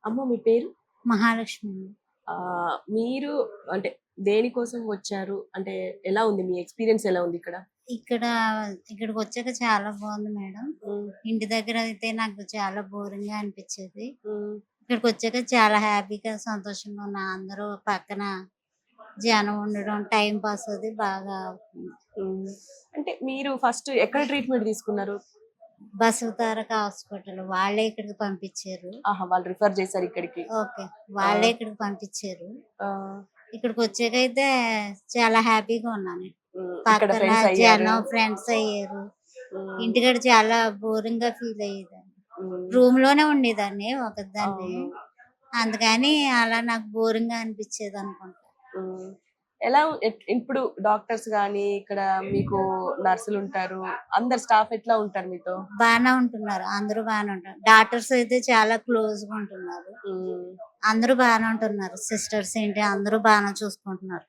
అమ్మ మీ పేరు? మహాలక్ష్మి. మీరు అంటే దేనికోసం వచ్చారు? అంటే ఎలా ఉంది? మీ ఎక్స్‌పీరియన్స్ ఎలా ఉంది ఇక్కడ? ఇక్కడ ఇక్కడికొచ్చాక చాలా బాగుంది మేడం. హ్మ్. ఇంటి దగ్గర అయితే నాకు చాలా బోరింగ్‌గా అనిపిచ్చేది. హ్మ్. ఇక్కడికొచ్చాక చాలా హ్యాపీగా, సంతోషంగా ఉన్నా. అందరూ పక్కన జనం ఉండడం, టైమ్ పాస్ అది బాగా అవుతుంది. హ్మ్. అంటే మీరు ఫస్ట్ ఎక్కడ ట్రీట్‌మెంట్ తీసుకున్నారు? బసవతారక హాస్పిటల్ వాళ్ళే ఇక్కడికి పంపిచ్చారు. ఆహా! వాళ్ళు రిఫర్ చేసారు ఇక్కడికి. ఓకే. ఆ! వాళ్ళే ఇక్కడికి పంపిచ్చారు. ఆ! ఇక్కడికొచ్చాకైతే చాలా హ్యాపీగా ఉన్నాను. హ్మ్. ఇక్కడ పక్కన ఫ్రెండ్స్ అయ్యారు. జనం, ఫ్రెండ్స్ అయ్యారు. హ్మ్. ఇంటికాడ చాలా బోరింగ్‌గా ఫీల్ అయ్యేదాన్ని. హ్మ్. రూమ్‌లోనే ఉండేదాన్ని ఒకదాన్నే. అవును. అందుకని అలా నాకు బోరింగ్‌గా అనిపిచ్చేదనుకుంటా. హ్మ్. ఎలా ఇప్పుడు డాక్టర్స్ గాని, ఇక్కడ మీకు నర్సులుంటారు. అందరు స్టాఫ్ ఎట్లా ఉంటారు మీతో? బానే ఉంటున్నారు. అందరూ బానే ఉంటున్నారు. డాక్టర్స్ అయితే చాలా క్లోజ్‌గా ఉంటున్నారు. హ్మ్. అందరూ బానే ఉంటున్నారు. సిస్టర్స్ ఏంటి అందరూ బానే చూసుకుంటున్నారు.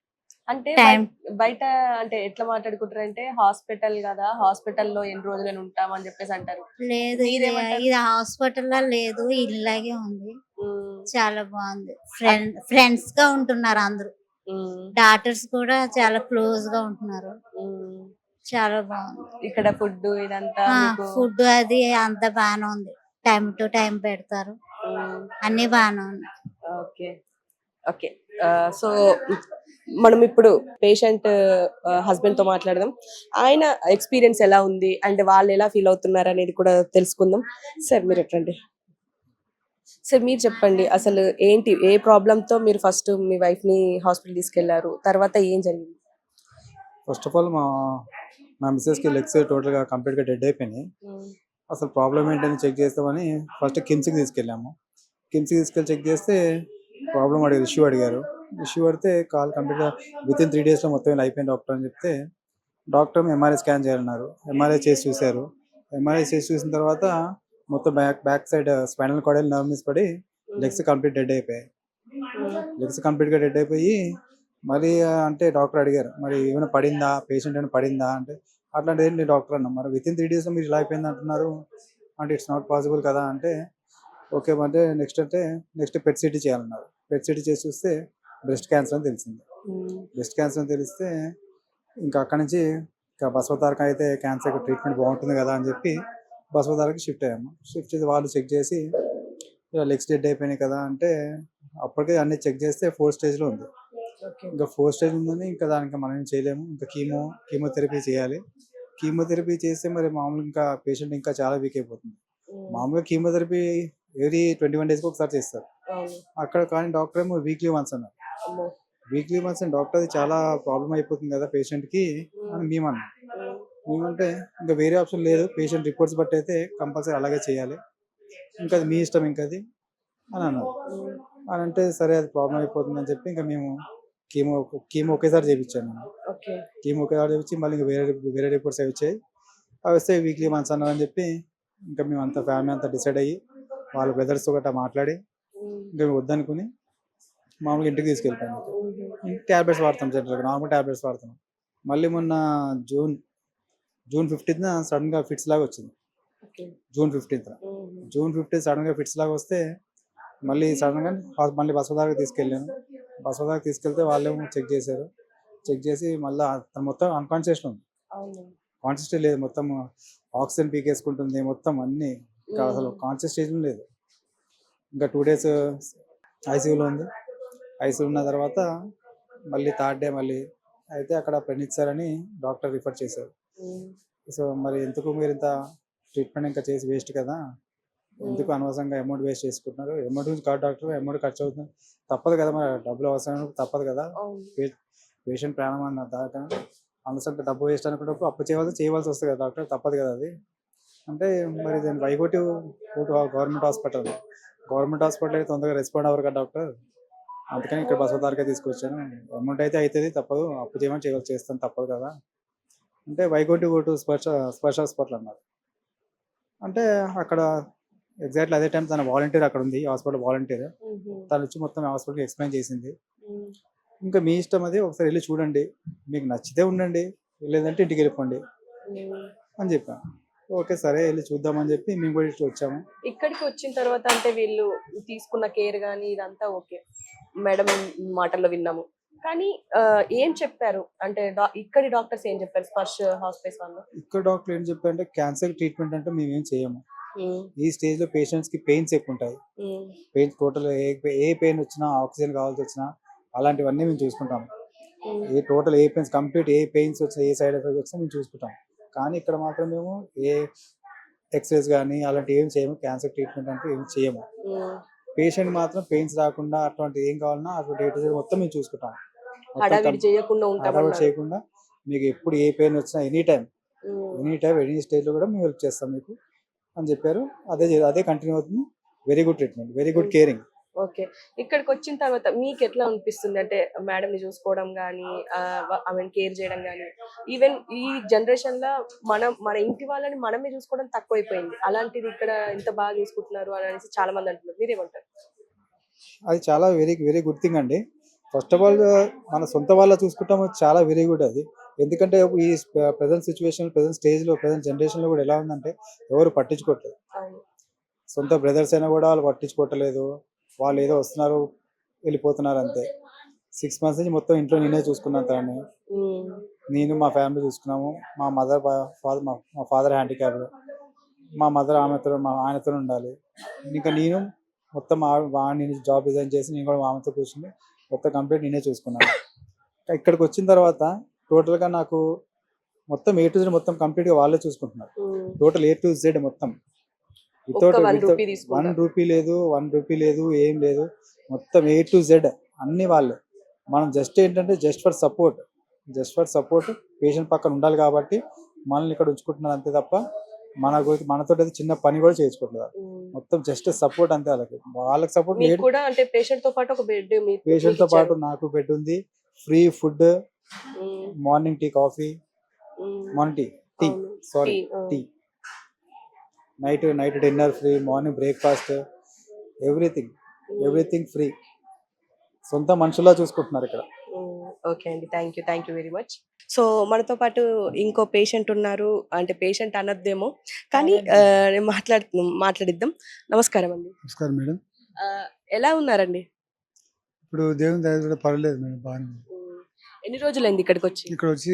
అంటే టైం బయట అంటే ఎట్లా మాట్లాడుకుంటారంటే హాస్పిటల్ గదా! హాస్పిటల్‌లో ఎన్ని రోజులని ఉంటాం అని జెప్పేసి అంటారు. లేదు ఇది మీరేమంటారు? ఇది హాస్పిటల్‌లా లేదు. ఇల్లాగే ఉంది. హ్మ్. చాలా బావుంది. అట్ ఫ్రెండ్స్‌గా ఉంటున్నారు అందరూ. హ్మ్. డాక్టర్స్ కూడా చాలా క్లోజ్‌గా ఉంటున్నారు. హ్మ్. చాలా బావుంది. ఇక్కడ ఫుడ్డు ఇదంతా మీకు ఫుడ్ అది అంతా బానే ఉంది. టైమ్ టు టైమ్ పెడతారు. హ్మ్. అన్నీ బానే ఉన్నాయి. ఓకే. ఓకే. సో, మనం ఇప్పుడు పేషెంట్ హస్బెండ్‌తో మాట్లాడదాం. ఆయన ఎక్స్‌పీరియన్స్ ఎలా ఉంది? అండ్ వాళ్ళెలా ఫీల్ అవుతున్నారనేది కూడా తెలుసుకుందాం. సార్ మీరిటు రండి. సార్ మీరు చెప్పండి. అసలు ఏంటి? ఏ ప్రాబ్లమ్‌తో మీరు ఫస్ట్ మీ వైఫ్‌ని హాస్పిటల్ తీసుకెళ్లారు? తర్వాత ఏం జరిగింది? ఫస్ట్ ఆఫ్ ఆల్ నా మిసెస్‌కి లెగ్స్ టోటల్‌గా కంప్లీట్‌గా డెడ్ అయిపోయినాయి. హ్మ్. అసలు ప్రాబ్లమ్ ఏంటని చెక్ చేస్తామని ఫస్ట్ కిమ్స్‌కి తీసుకెళ్ళాము. కిమ్స్‌కి తీసుకెళ్ళి చెక్ చేస్తే ప్రాబ్లమ్ అడిగారు. ఇష్యూ అడిగారు. ఇష్యూ అడిగితే కాల్ కంప్లీట్‌గా వితిన్ 3 డేస్‌లో మొత్తం ఇలా అయిపోయింది డాక్టర్ అని చెప్తే, డాక్టర్ ఎంఆర్ఐ స్కాన్ చేయాలన్నారు. ఎంఆర్ఐ చేసి చూసారు. ఎంఆర్ఐ చేసి చూసిన తర్వాత మొత్తం back side spinal cord nerve miss పడి హ్మ్. లెగ్స్ కంప్లీట్ డెడ్ అయిపోయాయి. హ్మ్. లెగ్స్ కంప్లీట్‌గా డెడ్ అయిపోయి మరి అంటే డాక్టర్ అడిగారు. మరి ఏమైనా పడిందా? పేషెంట్ ఏమైనా పడిందా? అంటే అట్లాంటిది ఏం లేదు డాక్టర్ అన్నాం. మరి వితిన్ 3 డేస్‌లో మీరు ఇలా అయిపోయింది అంటున్నారు. అంటే ఇట్స్ నాట్ పాసిబుల్ కదా! అంటే ఓకే. అంటే నెక్స్ట్ పెట్ సిటీ చేయాలన్నారు. పెట్ సిటీ చేసి చూస్తే బ్రెస్ట్ క్యాన్సర్ అని తెలిసింది. హ్మ్. బ్రెస్ట్ క్యాన్సర్ అని తెలిస్తే ఇంకా అక్కడి నుంచి ఇంకా బసవతారక అయితే క్యాన్సర్‌కి ట్రీట్మెంట్ బాగుంటుంది కదా! అని చెప్పి బసవతారకకి షిఫ్ట్ అయ్యాము. షిఫ్ట్ చేసి వాళ్ళు చెక్ చేసి ఇలా లెగ్స్ డెడ్ అయిపోయినాయి కదా! అంటే అప్పటికే అన్నీ చెక్ చేస్తే 4 స్టేజ్‌లో ఉంది. ఓకే. ఇంకా 4 స్టేజ్ ఉందని ఇంకా దానికి మనం ఏం చేయలేము. ఇంకా కీమోథెరపీ చేయాలి. కీమోథెరపీ చేస్తే మరి మామూలుగా ఇంకా పేషెంట్ ఇంకా చాలా వీక్ అయిపోతుంది. హ్మ్. మామూలుగా కీమోథెరపీ ఎవ్రీ 21 డేస్‌కి ఒకసారి చేస్తారు. అవును. అక్కడ కానీ డాక్టర్ ఏమో వీక్లీ వన్స్ అన్నారు. అమ్మో! వీక్లీ వన్స్ అని డాక్టర్ అది చాలా ప్రాబ్లమ్ అయిపోతుంది కదా పేషెంట్‌కి అని హ్మ్. మేమన్నాం. హ్మ్. మేమంటే ఇంకా వేరే ఆప్షన్ లేదు. పేషెంట్ రిపోర్ట్స్ బట్టి అయితే కంపల్సరీ అలాగే చేయాలి. ఇంకా అది మీ ఇష్టం ఇంకది అని అన్నారు. హ్మ్. అని అంటే సరే అది ప్రాబ్లమ్ అయిపోతుందని చెప్పి ఇంకా మేము కీమో కీమో ఒకేసారి చేపించాను నేను. ఓకే. కీమో ఒకేసారి చేపించి మళ్ళీ ఇంక వేరే రిపోర్ట్స్ అవి వచ్చాయి. అవి వస్తే వీక్లీ వన్స్ అన్నారని చెప్పి ఇంకా మేమంతా ఫ్యామిలీ అంతా డిసైడ్ అయ్యి వాళ్ళ బ్రదర్స్‌తో గట్టా మాట్లాడి హ్మ్. ఇంకా వద్దనుకుని మామూలుగా ఇంటికి తీసుకెళ్ళిపోయాను. హుహు. టాబ్లెట్స్ వాడతాం జనరల్‌గా నార్మల్ టాబ్లెట్స్ వాడుతున్నాం. మళ్ళీ మొన్న జూన్ జూన్ 15న సడెన్‌గా ఫిట్స్ లాగా వచ్చింది. ఓకే. జూన్ 15న. హుహు. జూన్ 15 సడెన్‌గా ఫిట్స్ లాగా వస్తే మళ్ళీ సడెన్‌గా మళ్ళీ బసవతారకకి తీసుకెళ్ళాను. బసవతారకకి తీసుకెళ్తే వాళ్ళేమో చెక్ చేశారు. చెక్ చేసి మళ్ళా తను మొత్తం అన్‌కాన్షియస్‌లో ఉంది. అవును. కాన్షియస్‌లో లేదు. మొత్తం ఆక్సిజన్ పీకేసుకుంటుంది. మొత్తం అన్నీ ఇంకా అసలు హ్మ్. కాన్షియస్ స్టేజ్‌లో లేదు. ఇంకా 2 డేస్ ఐసీయూలో ఉంది. ఐసీయూలో ఉన్న తర్వాత మళ్ళీ థర్డ్ డే మళ్ళీ అయితే అక్కడ ప్రణీత్ సార్ అని డాక్టర్ రిఫర్ చేశారు. హ్మ్. సో, మరి ఎందుకు మీరింత ట్రీట్మెంట్ ఇంకా చేసి వేస్ట్ కదా! హ్మ్. ఎందుకు అనవసరంగా అమౌంట్ వేస్ట్ చేసుకుంటున్నారు. అమౌంట్ గురించి కాదు డాక్టర్ అమౌంట్ ఖర్చు అవుతుంది. తప్పదు కదా! మరి డబ్బులు అవసరమైనప్పుడు తప్పదు కదా! అవును. పే పేషెంట్ ప్రాణం అన్న దాకా అనవసరంగా డబ్బు వేస్ట్ అనుకున్నప్పుడు అప్పు చేయవలసి వస్తది కదా డాక్టర్ తప్పదు కదా అది. అంటే మరి దాన్ని why go to government hospital. Government hospital అయితే తొందరగా రెస్పాండ్ అవ్వరు కదా డాక్టర్. అందుకని ఇక్కడ బసవతారకే తీసుకొచ్చాను. అమౌంట్ అయితే అయితది తప్పదు. అప్పు చేయమని చేస్తాను తప్పదు కదా! అంటే వై గో టు స్పర్శ హాస్పిటల్ అన్నారు. అంటే అక్కడ ఎగ్జాక్ట్‌లీ అదే టైం తన వాలంటీర్ అక్కడుంది. Hospital volunteer. హుహు. తనొచ్చి మొత్తం హాస్పిటల్‌కి ఎక్స్‌ప్లెయిన్ చేసింది. హ్మ్. ఇంకా మీ ఇష్టం అది ఒకసారి ఎళ్లి చూడండి. మీకు నచ్చితే ఉండండి. లేదంటే ఇంటికెళ్ళిపోండి హ్మ్. అని చెప్పాను. ఓకే సరే వెళ్ళి చూద్దామని చెప్పి మేము కూడా ఇట్లా వచ్చాము. ఇక్కడికి వచ్చిన తర్వాత అంటే వీళ్ళు తీసుకున్న కేర్ గానీ ఇదంతా ఓకే. మేడం మాటల్లో విన్నాము. కానీ ఏం చెప్పారు? అంటే ఇక్కడి డాక్టర్స్ ఏం చెప్పారు? స్పర్శ హాస్పిటల్స్ వాళ్ళు? ఇక్కడ డాక్టర్ ఏం చెప్పారంటే క్యాన్సర్ ట్రీట్మెంట్ అంటే మేమేం చేయము. హ్మ్. ఈ స్టేజ్ లో పేషెంట్స్ కి పెయిన్స్ ఎక్కువ ఉంటాయి. హ్మ్. పెయిన్ టోటల్ ఏ పెయిన్ వచ్చినా ఆక్సిజన్ కావాల్సి వచ్చినా అలాంటివన్నీ మేము చూసుకుంటాం. హ్మ్. ఏ పెయిన్స్ కంప్లీట్ ఏ పెయిన్స్ వచ్చినా ఏ సైడ్ ఎఫెక్ట్స్ వచ్చినా మేము చూసుకుంటాం. కానీ ఇక్కడ మాత్రం మేము ఏ ఎక్స్రేస్ కానీ అలాంటివి ఏం చేయము. క్యాన్సర్ ట్రీట్మెంట్ అంటే ఏం చేయము. హ్మ్. పేషెంట్ మాత్రం పెయిన్స్ రాకుండా అటువంటి ఏం కావాలన్నా అటువంటి ఏ టు జెడ్ మొత్తం మేము చూసుకుంటాం. మొత్తం హడావిడి చేయకుండా హడావిడి ఉంటామన్నారు. చేయకుండా మీకు ఎప్పుడు ఏ పెయిన్ వచ్చినా ఎనీ టైం హ్మ్. ఎనీ స్టేజ్లో కూడా మేము హెల్ప్ చేస్తాం మీకు అని చెప్పారు. అదే కంటిన్యూ అవుతుంది. Very good treatment, very good హ్మ్. కేరింగ్. ఓకే. ఇక్కడికొచ్చిన తర్వాత మీకెట్లా అనిపిస్తుంది? అంటే మేడంని చూసుకోవడం గానీ, ఆమెను కేర్ చేయడం గానీ, ఈవెన్ ఈ జనరేషన్‌లో మన ఇంటి వాళ్ళని మనమే చూసుకోవడం తక్కువైపోయింది. అలాంటిది ఇక్కడ ఇంత బాగా చూసుకుంటున్నారు అనేసి చాలా మంది అంటున్నారు. మీరేమంటారు? అది చాలా వెరీ వెరీ గుడ్ థింగ్ అండి. ఫస్ట్ ఆఫ్ ఆల్ మన సొంత వాళ్ళ చూసుకుంటాం చాలా వెరీ గుడ్ అది. ఎందుకంటే ఈ ప్రెజెంట్ స్టేజ్‌లో ప్రెజెంట్ జనరేషన్‌లో కూడా ఎలా ఉందంటే ఎవరు పట్టించుకోవట్లేదు. అవును. సొంత బ్రదర్స్ అయినా కూడా వాళ్ళు పట్టించుకోవట్లేదు. వాళ్ళు ఏదో వస్తున్నారు, వెళ్ళిపోతున్నారు అంతే. 6 మంత్స్ నుంచి మొత్తం ఇంట్లో నేనే చూసుకున్నాను తనని. హ్మ్. నేను మా ఫ్యామిలీ చూసుకున్నాము. మా మదర్ ఫాదర్ మా ఫాదర్ హ్యాండిక్యాప్డ్. మా మదర్ మా ఆయనతో ఉండాలి. ఇంకా నేను మొత్తం నేను జాబ్ రిజైన్ చేసి నేను కూడా ఆమెతో కూర్చొని మొత్తం కంప్లీట్ నేనే చూసుకున్నాను. ఇక్కడికి వచ్చిన తర్వాత టోటల్‌గా నాకు మొత్తం ఏ టు జెడ్ మొత్తం కంప్లీట్‌గా వాళ్ళే చూసుకుంటున్నారు. హ్మ్. టోటల్ ఏ టు జెడ్ మొత్తం. ఒక్క వితౌట్ 1 రూపీ 1 తీసుకుంటారు. రూపీ లేదు, 1 రూపీ లేదు, ఏం లేదు. మొత్తం ఏ టు జెడ్ అన్నీ వాళ్ళే. మనం జస్ట్ ఏంటంటే జస్ట్ ఫర్ సపోర్ట్ పేషెంట్ పక్కన ఉండాలి కాబట్టి మనల్ని ఇక్కడ ఉంచుకుంటున్నారు అంతే తప్ప మనతోటి చిన్న పని కూడా చేయించుకోవట్లేదు. హ్మ్. మొత్తం జస్ట్ సపోర్ట్ అంతే వాళ్ళకి. వాళ్ళకి సపోర్ట్ మీకు లేదు. కూడా అంటే పేషెంట్‌తో పాటు ఒక బెడ్ పేషెంట్‌తో పాటు మీకిచ్చారు. నాకు బెడ్ ఉంది. Free food, hmm. Morning tea, coffee, hmm. Morning tea అవును. Sorry tea. ఆ! Tea, night dinner free, morning breakfast, everything hmm. Free. సొంత మనుషుల్లా చూసుకుంటున్నారు ఇక్కడ. హ్మ్. ఓకే అండి. Thank you very much. So, మనతో పాటు ఇంకో పేషెంట్ ఉన్నారు. అంటే పేషెంట్ అనొద్దేమో. కానీ నేను మాట్లాడిద్దాం. నమస్కారం అండి. నమస్కారం మేడం. ఎలా ఉన్నారండి? ఇప్పుడు దేవుని దయ వల్ల పర్లేదు మేడం, బాగానే ఉంది. హ్మ్. ఎన్ని రోజులైంది ఇక్కడికొచ్చి? ఇక్కడ వచ్చి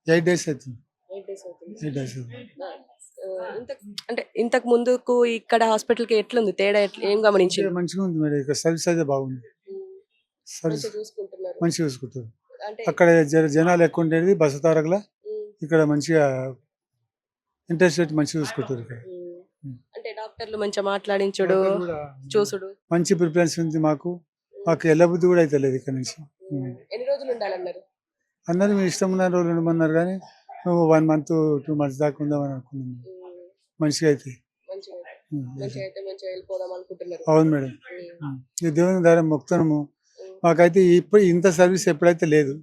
8 డేస్ అవుతుంది. 8 డేస్ అవుతుంది. 8 డేస్ అవుతుంది. ఆ! ఇంతకు ముందుకు ఇక్కడ హాస్పిటల్‌కి ఎట్లుంది? తేడా ఏం గమనించిండ్రు? మంచిగా ఉంది మేడం. ఇక్కడ సర్వీస్ అయితే బాగుంది. హ్మ్. సర్వీస్ మంచిగా చూసుకుంటున్నారు. మంచిగా చూసుకుంటారు. అంటే అక్కడ జనాలు ఎక్కువ ఉండేది బస్సు తారకలా. హ్మ్. ఇక్కడ మంచిగా ఇంట్రెస్ట్ పెట్టి మంచిగా చూసుకుంటారు ఇక్కడ. హ్మ్. హ్మ్. అంటే డాక్టర్లు మంచిగా మాట్లాడించుడు, డాక్టర్ కూడా చూసుడు. మంచి ప్రిఫరెన్స్ ఉంది మాకు. మాకు ఎల్లబుద్ధి కూడా అయితే లేదు ఇక్కడ నుంచి. ఎన్ని రోజులు ఉండాలన్నారు? అందరూ మీ ఇష్టం ఉన్న రోజులు ఉండమన్నారు కానీ మేము 1 మంత్ 2 మంత్స్ దాకా ఉందామని అనుకున్నాం. హ్మ్. మంచిగా అయితే. మంచిగా అయితే. మంచిగా వెళ్ళిపోదాం అనుకుంటున్నారు. అవును మేడం. హ్మ్. ఈ దేవుని ద్వారా మొక్కుతున్నాము. హ్మ్. మాకైతే ఇప్పుడు ఇంత సర్వీస్ ఎప్పుడైతే లేదు.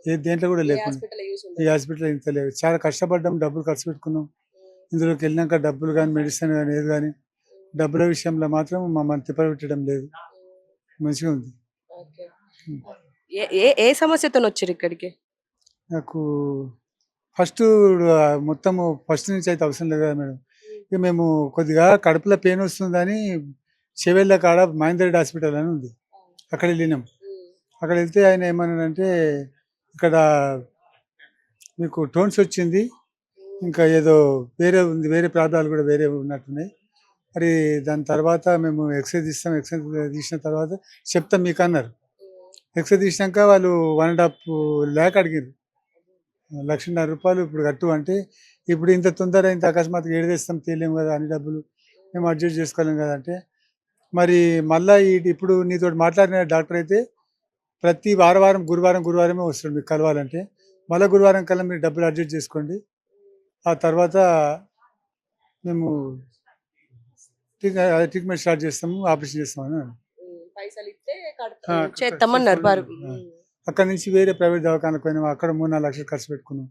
హ్మ్. దేంట్లో కూడా ఏ లేకుండా. హాస్పిటల్ యూజ్ ఈ ఉండదు. హాస్పిటల్ ఇంత లేదు. చాలా కష్టపడ్డాం, డబ్బులు ఖర్చు పెట్టుకున్నాం. హ్మ్. ఇందులోకి వెళ్ళినాక డబ్బులు కానీ, మెడిసిన్ కానీ ఏది కానీ డబ్బుల విషయంలో మాత్రం మమ్మల్ని తిప్పబెట్టడం లేదు. మంచిగా ఉంది. ఓకే. హ్మ్. ఏ ఏ ఏ సమస్యతోనొచ్చిర్రు ఇక్కడికి? నాకు ఫస్ట్ మొత్తము ఫస్ట్ నుంచి అయితే అవసరం లేదు కదా మేడం. ఇక మేము కొద్దిగా కడుపులో పెయిన్ వస్తుందని చెవెళ్ళ కాడ మహేందర్ రెడ్డి హాస్పిటల్ అని ఉంది. అక్కడ వెళ్ళినాం. హ్మ్. అక్కడ వెళ్తే ఆయన ఏమన్నాడంటే ఇక్కడ మీకు టోన్స్ వచ్చింది. ఇంకా ఏదో వేరే ఉంది. వేరే ప్రాబ్లాలు కూడా వేరే ఉన్నట్టున్నాయి. మరి దాని తర్వాత మేము ఎక్స్‌రే తీస్తాం. ఎక్స్‌రే తీసిన తర్వాత చెప్తాం మీకన్నారు. ఎక్స్‌రే తీసినాక వాళ్ళు 1.5 లాక్ అడిగిర్రు. రూ. 1,50,000 ఇప్పుడు కట్టు అంటే, ఇప్పుడు ఇంత తొందర ఇంత అకస్మాత్తుగా ఏడ తెస్తాం తేలేము కదా అన్ని డబ్బులు. మేము అడ్జస్ట్ చేసుకోలేం కదా అంటే, మరి మళ్ళా ఇప్పుడు నీతోటి మాట్లాడిన డాక్టర్ అయితే ప్రతి గురువారమే వస్తుండు మీకు కలవాలంటే. మళ్ళా గురువారం కల్లా మీరు డబ్బులు అడ్జస్ట్ చేసుకోండి. ఆ తర్వాత మేము ట్రీట్మెంట్ స్టార్ట్ చేస్తాము. ఆపరేషన్ చేస్తామని అన్నారు. పైసలిస్తే ఆ! చేస్తామన్నారు. ఆ! అక్కడి నుంచి వేరే ప్రైవేట్ దవాఖానకు పోయినాం. అక్కడ 3, 4 లక్షలు ఖర్చు పెట్టుకున్నాం.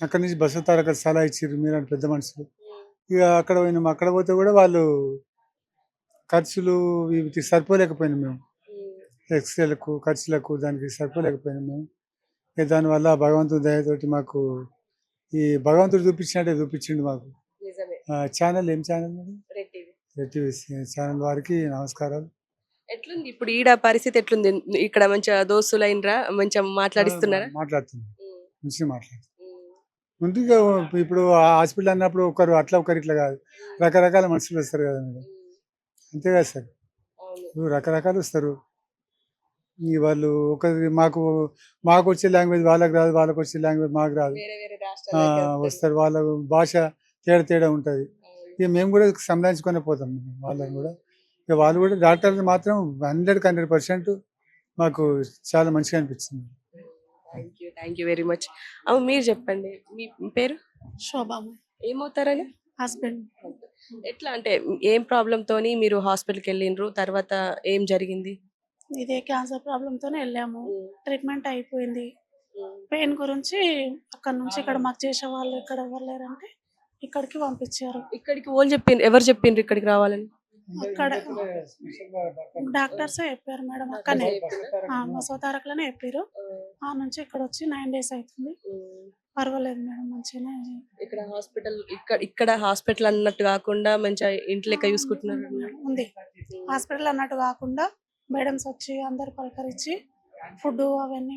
అక్కడి నుంచి బస్సు తారక సలహా ఇచ్చిర్రు మీలాంటి పెద్ద మనుషులు. ఇక అక్కడ పోయినాం. అక్కడ పోతే కూడా వాళ్ళు ఖర్చులు వీటికి సరిపోలేకపోయినాం మేము. ఎక్స్‌రేలకు, ఖర్చులకు దానికి సరిపోలేకపోయినాం మేము. ఇక దానివల్ల భగవంతుని దయతోటి మాకు ఈ భగవంతుడు చూపించినట్టే చూపించిండు మాకు. నిజమే. ఛానల్ ఏం ఛానల్ అది? Red TV. Red TV channel వారికి నమస్కారాలు. ఎట్లుంది ఇప్పుడు ఈడ పరిస్థితి ఎట్లుంది? ఇక్కడ మంచిగా దోస్తులైనరా? మంచిగా మాట్లాడిస్తున్నారా? మాట్లాడుతుంది, ఉమ్, మంచిగా మాట్లాడుతుంది. ఉమ్, ముందుగా ఇప్పుడు హాస్పిటల్ అన్నప్పుడు ఒకరు అట్లా ఒకరు ఇట్లా కాదు, రకరకాల మనుషులు వస్తారు కదా మేడం, ఉమ్, అంతే కదా సార్. అవును. ఇప్పుడు రకరకాలు వస్తారు. ఈ వాళ్ళు ఒకరి మాకు వచ్చే లాంగ్వేజ్ వాళ్ళకి రాదు, వాళ్ళకి వచ్చే లాంగ్వేజ్ మాకు రాదు. వేరే వేరే రాష్ట్రాలకి వెళ్తారు. వస్తారు, వాళ్ళ భాష తేడా తేడా ఉంటుంది. అవును. ఇక మేము కూడా సంధానించుకొని పోతాం వాళ్ళని కూడా. ఇక వాళ్ళు కూడా డాక్టర్లు మాత్రం 100% మాకు చాలా మంచిగా అనిపించింది. Thank you very much. అవు మీరు చెప్పండి, మీ పేరు? శోభమ్మ ఏమవుతారని? హస్బెండ్ ఎట్లా అంటే ఏం ప్రాబ్లమ్ తోని మీరు హాస్పిటల్కి వెళ్ళిండ్రు? తర్వాత ఏం జరిగింది? ఇదే క్యాన్సర్ ప్రాబ్లంతోనే వెళ్ళాము. ట్రీట్మెంట్ అయిపోయింది. పెయిన్ గురించి అక్కడ నుంచి ఇక్కడ మాకు చేసే వాళ్ళు ఇక్కడ ఎవరు లేరంటే ఇక్కడికి పంపించారు. ఇక్కడికి ఎవరు చెప్పిండ్రు ఇక్కడికి రావాలని? అక్కడ డాక్టర్స్ చెప్పారు మేడం, అక్కనే మా సోతారకులనే చెప్పారు. ఆ నుంచి ఇక్కడ వచ్చి 9 days అవుతుంది. పర్వాలేదు మేడం, మంచిగానే ఇక్కడ హాస్పిటల్ అన్నట్టు కాకుండా మంచిగా ఇంటి లెక్క చూసుకుంటున్నారు. ఉంది. హాస్పిటల్ అన్నట్టు కాకుండా మేడమ్స్ వచ్చి అందరు పలకరించి ఫుడ్ అవన్నీ